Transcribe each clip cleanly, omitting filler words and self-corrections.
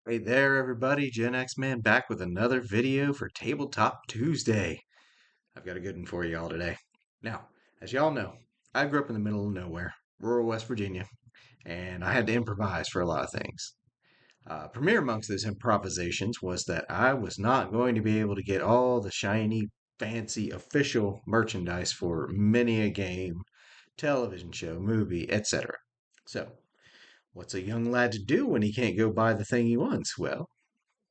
Hey there, everybody. Gen X Man back with another video for Tabletop Tuesday. I've got a good one for you all today. Now, as y'all know, I grew up in the middle of nowhere, rural West Virginia, and I had to improvise for a lot of things. Premier amongst those improvisations was that I was not going to be able to get all the shiny, fancy, official merchandise for many a game, television show, movie, etc. So, what's a young lad to do when he can't go buy the thing he wants? Well,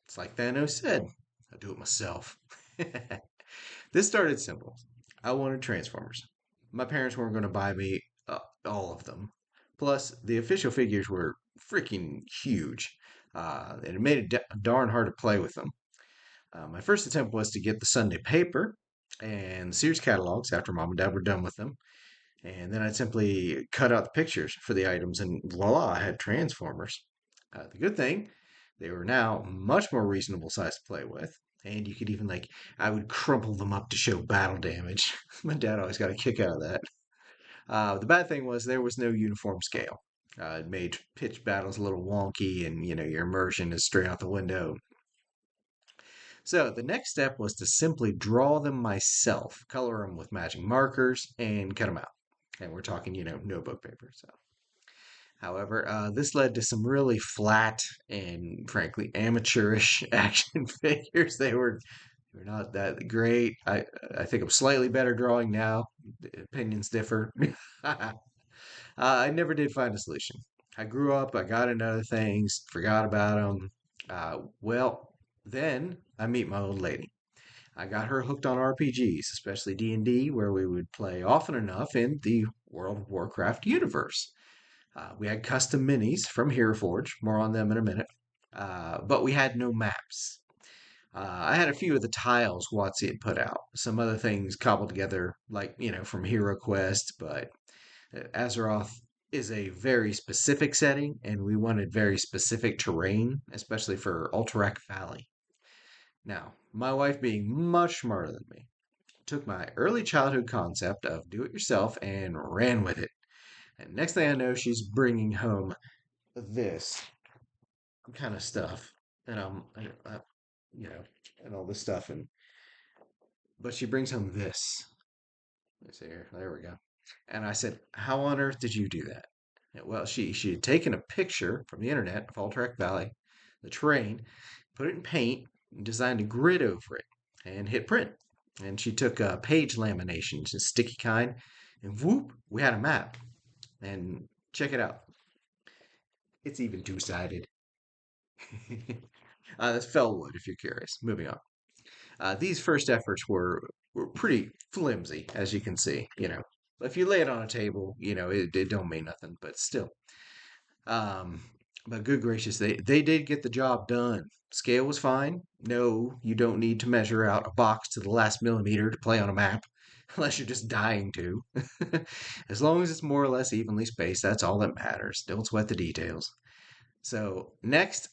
it's like Thanos said, I'll do it myself. This started simple. I wanted Transformers. My parents weren't going to buy me all of them. Plus, the official figures were freaking huge, and it made it darn hard to play with them. My first attempt was to get the Sunday paper and Sears catalogs after mom and dad were done with them. And then I'd simply cut out the pictures for the items, and voila, I had Transformers. The good thing, they were now much more reasonable size to play with. And you could even, I would crumple them up to show battle damage. My dad always got a kick out of that. The bad thing was there was no uniform scale. It made pitch battles a little wonky, and your immersion is straight out the window. So the next step was to simply draw them myself, color them with matching markers, and cut them out. And we're talking, notebook paper. So, however, this led to some really flat and frankly amateurish action figures. They were not that great. I think I'm slightly better drawing now. Opinions differ. I never did find a solution. I grew up. I got into other things. Forgot about them. Well, then I meet my old lady. I got her hooked on RPGs, especially D&D, where we would play often enough in the World of Warcraft universe. We had custom minis from Hero Forge, more on them in a minute, but we had no maps. I had a few of the tiles WotC had put out, some other things cobbled together, like, from Hero Quest, but Azeroth is a very specific setting, and we wanted very specific terrain, especially for Alterac Valley. Now, my wife, being much smarter than me, took my early childhood concept of do it yourself and ran with it. And next thing I know, she's bringing home this kind of stuff, and you know, and all this stuff, but she brings home this. Let's see here. There we go. And I said, "How on earth did you do that?" Well, she had taken a picture from the internet of Alterac Valley, the terrain, put it in paint, and designed a grid over it, and hit print. And she took page laminations, a sticky kind, and whoop, we had a map. And check it out. It's even two-sided. That's Fellwood, if you're curious. Moving on. These first efforts were pretty flimsy, as you can see. If you lay it on a table, it don't mean nothing, but still. Um, but good gracious, they did get the job done. Scale was fine. No, you don't need to measure out a box to the last millimeter to play on a map, unless you're just dying to. As long as it's more or less evenly spaced, that's all that matters. Don't sweat the details. So next,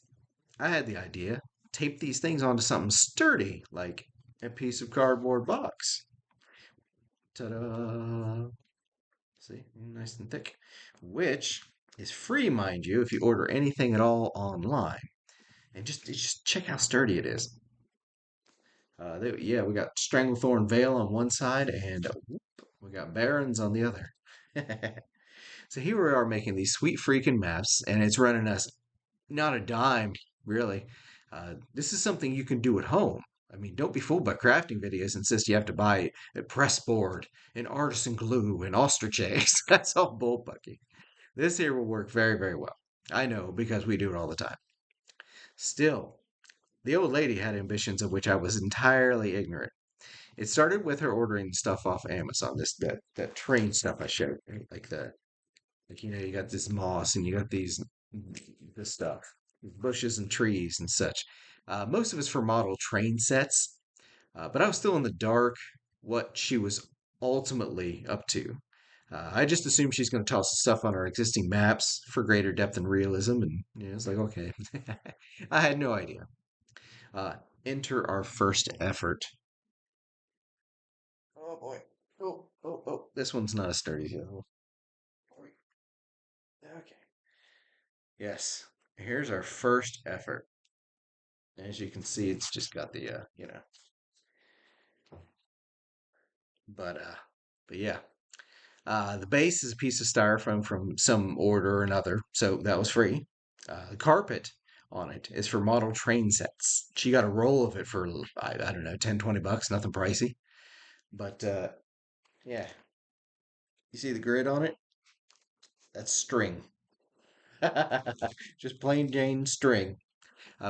I had the idea, tape these things onto something sturdy, like a piece of cardboard box. Ta-da! See, nice and thick. Which is free, mind you, if you order anything at all online. And just check how sturdy it is. Yeah, we got Stranglethorn Vale on one side, and we got Barons on the other. So here we are making these sweet freaking maps, and it's running us not a dime, really. This is something you can do at home. I mean, don't be fooled by crafting videos. Insist you have to buy a pressboard, an artisan glue, and ostrich eggs. That's all bullpucky. This here will work very, very well. I know because we do it all the time. Still, the old lady had ambitions of which I was entirely ignorant. It started with her ordering stuff off Amazon. That train stuff I showed, right? You got this moss and you got this stuff, bushes and trees and such. Most of it's for model train sets, but I was still in the dark what she was ultimately up to. I just assumed she's going to toss stuff on our existing maps for greater depth and realism, and it's like, okay. I had no idea. Uh, Enter our first effort. Oh boy. Oh, oh, oh. This one's not as sturdy as the other one. Okay. Yes. Here's our first effort. As you can see, it's just got the but uh, but yeah. The base is a piece of styrofoam from some order or another, so that was free. The carpet on it is for model train sets. She got a roll of it for, I don't know, 10, $20, nothing pricey. But yeah, you see the grid on it? That's string. Just plain Jane string.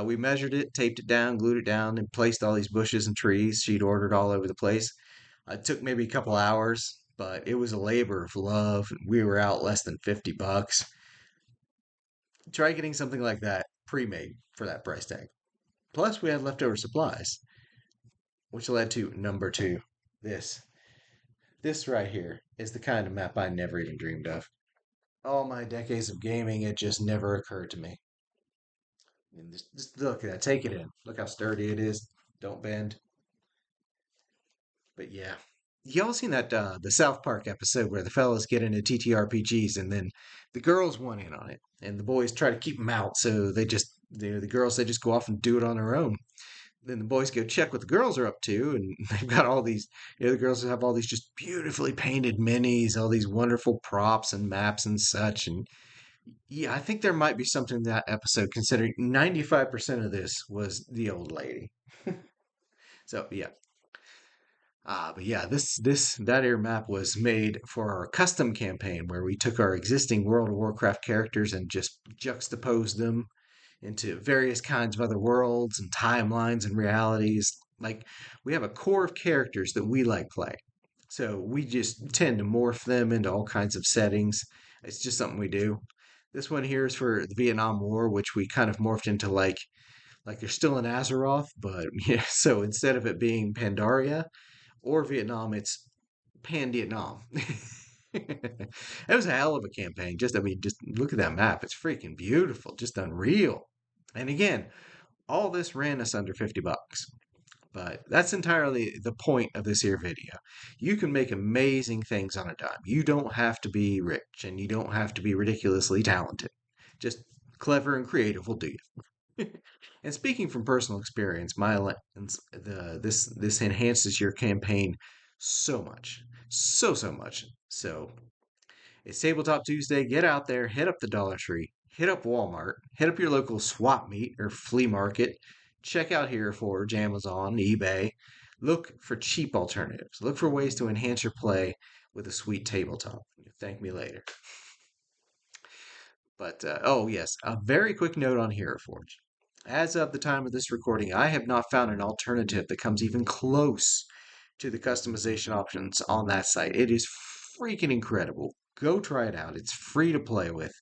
We measured it, taped it down, glued it down, and placed all these bushes and trees she'd ordered all over the place. It took maybe a couple hours, but it was a labor of love. We were out less than $50. Try getting something like that pre-made for that price tag. Plus, we had leftover supplies, which led to number two. This. This right here is the kind of map I never even dreamed of. All my decades of gaming, it just never occurred to me. And just look at that. Take it in. Look how sturdy it is. Don't bend. But yeah. Y'all seen that the South Park episode where the fellas get into TTRPGs and then the girls want in on it and the boys try to keep them out, so the girls they just go off and do it on their own. Then the boys go check what the girls are up to, and they've got all these, the girls have all these just beautifully painted minis, all these wonderful props and maps and such. And yeah, I think there might be something in that episode, considering 95% of this was the old lady. So yeah. But yeah, that air map was made for our custom campaign where we took our existing World of Warcraft characters and just juxtaposed them into various kinds of other worlds and timelines and realities. Like, we have a core of characters that we like playing. So we just tend to morph them into all kinds of settings. It's just something we do. This one here is for the Vietnam War, which we kind of morphed into like they're still in Azeroth, but yeah, so instead of it being Pandaria or Vietnam, it's Pan Vietnam. It was a hell of a campaign. Just, I mean, just look at that map. It's freaking beautiful, just unreal. And again, all this ran us under $50. But that's entirely the point of this here video. You can make amazing things on a dime. You don't have to be rich and you don't have to be ridiculously talented. Just clever and creative will do you. And speaking from personal experience, this enhances your campaign so much, so much. So it's Tabletop Tuesday. Get out there, hit up the Dollar Tree, hit up Walmart, hit up your local swap meet or flea market. Check out Hereford, Amazon, eBay. Look for cheap alternatives. Look for ways to enhance your play with a sweet tabletop. Thank me later. But oh yes, a very quick note on Hereford. As of the time of this recording, I have not found an alternative that comes even close to the customization options on that site. It is freaking incredible. Go try it out. It's free to play with.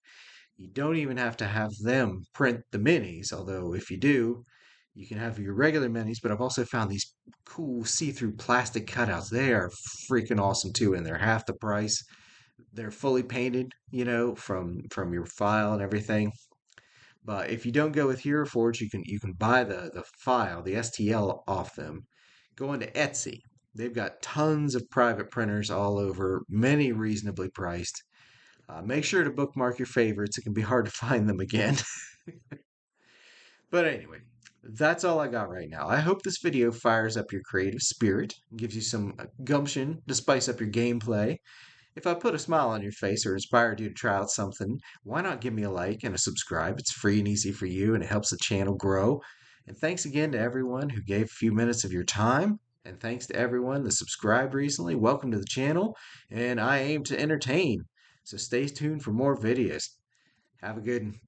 You don't even have to have them print the minis, although if you do, you can have your regular minis, but I've also found these cool see-through plastic cutouts. They are freaking awesome too, and they're half the price. They're fully painted, from your file and everything. But if you don't go with Hero Forge, you can buy the file, the STL off them. Go into Etsy. They've got tons of private printers all over, many reasonably priced. Make sure to bookmark your favorites. It can be hard to find them again. But anyway, that's all I got right now. I hope this video fires up your creative spirit, gives you some gumption to spice up your gameplay. If I put a smile on your face or inspired you to try out something, why not give me a like and a subscribe? It's free and easy for you, and it helps the channel grow. And thanks again to everyone who gave a few minutes of your time. And thanks to everyone that subscribed recently. Welcome to the channel, and I aim to entertain. So stay tuned for more videos. Have a good one.